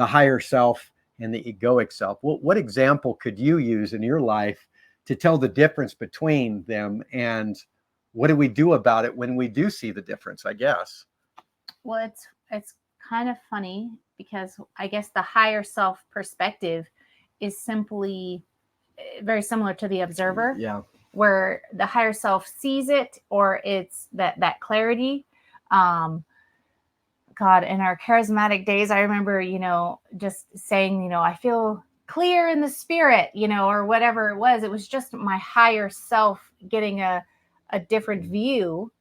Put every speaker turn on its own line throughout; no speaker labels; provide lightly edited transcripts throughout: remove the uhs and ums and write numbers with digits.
the higher self and the egoic self. What example could you use in your life to tell the difference between them, and what do we do about it when we do see the difference, I guess?
Well, it's kind of funny because I guess the higher self perspective is simply very similar to the observer.
Yeah.
Where the higher self sees it, or it's that clarity. God, in our charismatic days, I remember, just saying, I feel clear in the spirit, or whatever it was. It was just my higher self getting a different view.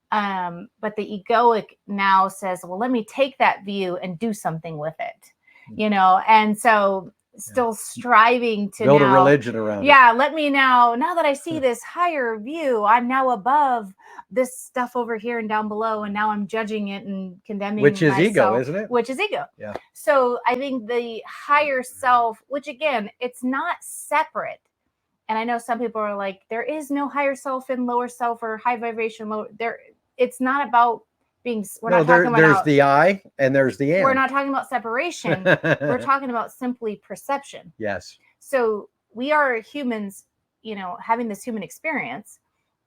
But the egoic now says, well, let me take that view and do something with it, and so still striving to
build a religion around it.
Let me now that I see this higher view, I'm now above this stuff over here and down below, and now I'm judging it and condemning
which is
myself,
ego, isn't it?
Which is ego.
Yeah.
So I think the higher self, which again, it's not separate. And I know some people are like, there is no higher self and lower self, or high vibration, low. It's not about being.
There's the I and there's the and.
We're not talking about separation. We're talking about simply perception.
Yes.
So we are humans, having this human experience.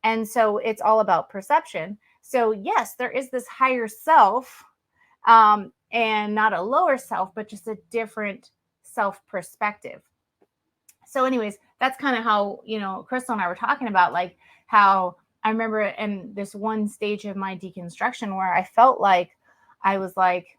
And so it's all about perception. So yes, there is this higher self, and not a lower self, but just a different self perspective. So anyways, that's kind of how, Crystal and I were talking about, like, how I remember in this one stage of my deconstruction where I felt like I was like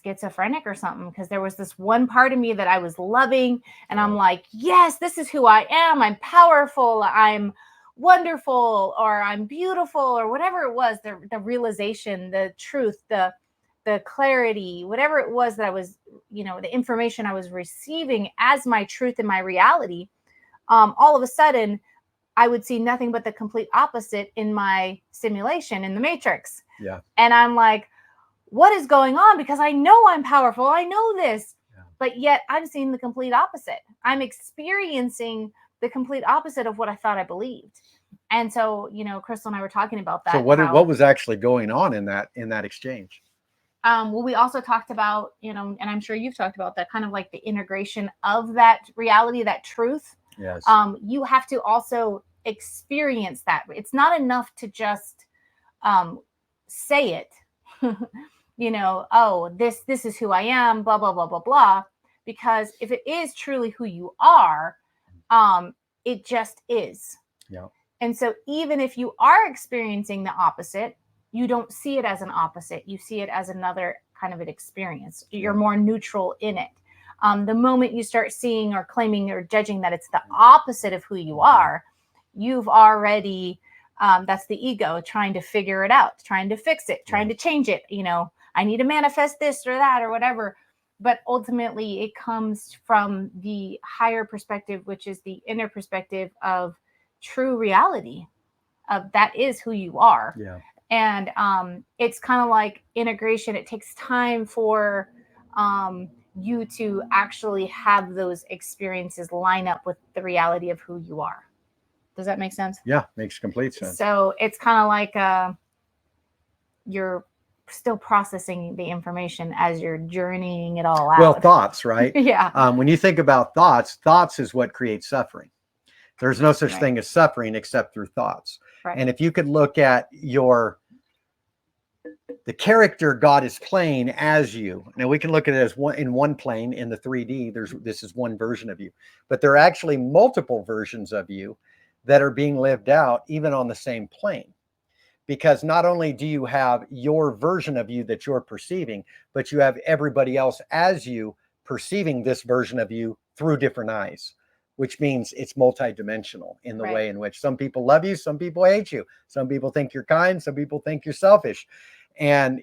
schizophrenic or something, because there was this one part of me that I was loving, and I'm like, yes, this is who I am. I'm powerful. I'm wonderful, or I'm beautiful, or whatever it was, the realization, the truth, the clarity, whatever it was that I was, the information I was receiving as my truth and my reality. All of a sudden, I would see nothing but the complete opposite in my simulation, in the matrix.
Yeah.
And I'm like, what is going on? Because I know I'm powerful. I know this, but yet I'm seeing the complete opposite. I'm experiencing the complete opposite of what I thought I believed. And so, Crystal and I were talking about that.
So what was actually going on in that exchange?
Well, we also talked about, and I'm sure you've talked about that, kind of like the integration of that reality, that truth.
Yes.
You have to also experience that. It's not enough to just say it, oh, this is who I am, blah, blah, blah, blah, blah. Because if it is truly who you are, it just is.
Yeah.
And so even if you are experiencing the opposite, you don't see it as an opposite. You see it as another kind of an experience. You're more neutral in it. The moment you start seeing or claiming or judging that it's the opposite of who you are, you've already, that's the ego trying to figure it out, trying to fix it, trying to change it. I need to manifest this or that or whatever. But ultimately, it comes from the higher perspective, which is the inner perspective of true reality, of that is who you are.
Yeah.
And it's kind of like integration. It takes time for you to actually have those experiences line up with the reality of who you are. Does that make sense?
Yeah, makes complete sense.
So it's kind of like you're still processing the information as you're journeying it all out.
Well, thoughts, right?
Yeah.
When you think about thoughts is what creates suffering. There's no such thing as suffering except through thoughts.
Right.
And if you could look at the character God is playing as you. Now we can look at it as in one plane in the 3D. This is one version of you, but there are actually multiple versions of you that are being lived out even on the same plane. Because not only do you have your version of you that you're perceiving, but you have everybody else as you perceiving this version of you through different eyes, which means it's multidimensional in the way in which some people love you, some people hate you, some people think you're kind, some people think you're selfish. And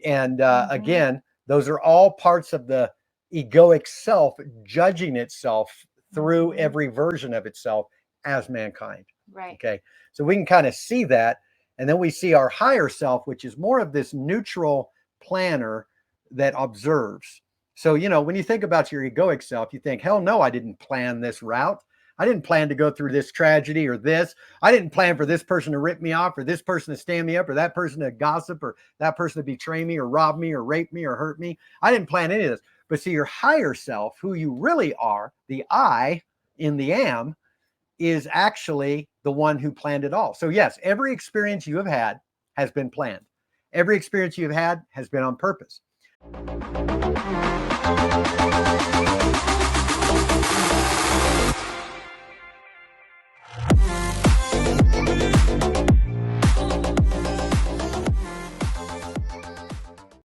again, those are all parts of the egoic self judging itself through every version of itself as mankind.
Right.
Okay. So we can kind of see that. And then we see our higher self, which is more of this neutral planner that observes. So, when you think about your egoic self, you think, hell no, I didn't plan this route. I didn't plan to go through this tragedy or this. I didn't plan for this person to rip me off, or this person to stand me up, or that person to gossip, or that person to betray me or rob me or rape me or hurt me. I didn't plan any of this. But see, your higher self, who you really are, the I in the am, is actually the one who planned it all. So yes, every experience you have had has been planned. Every experience you've had has been on purpose.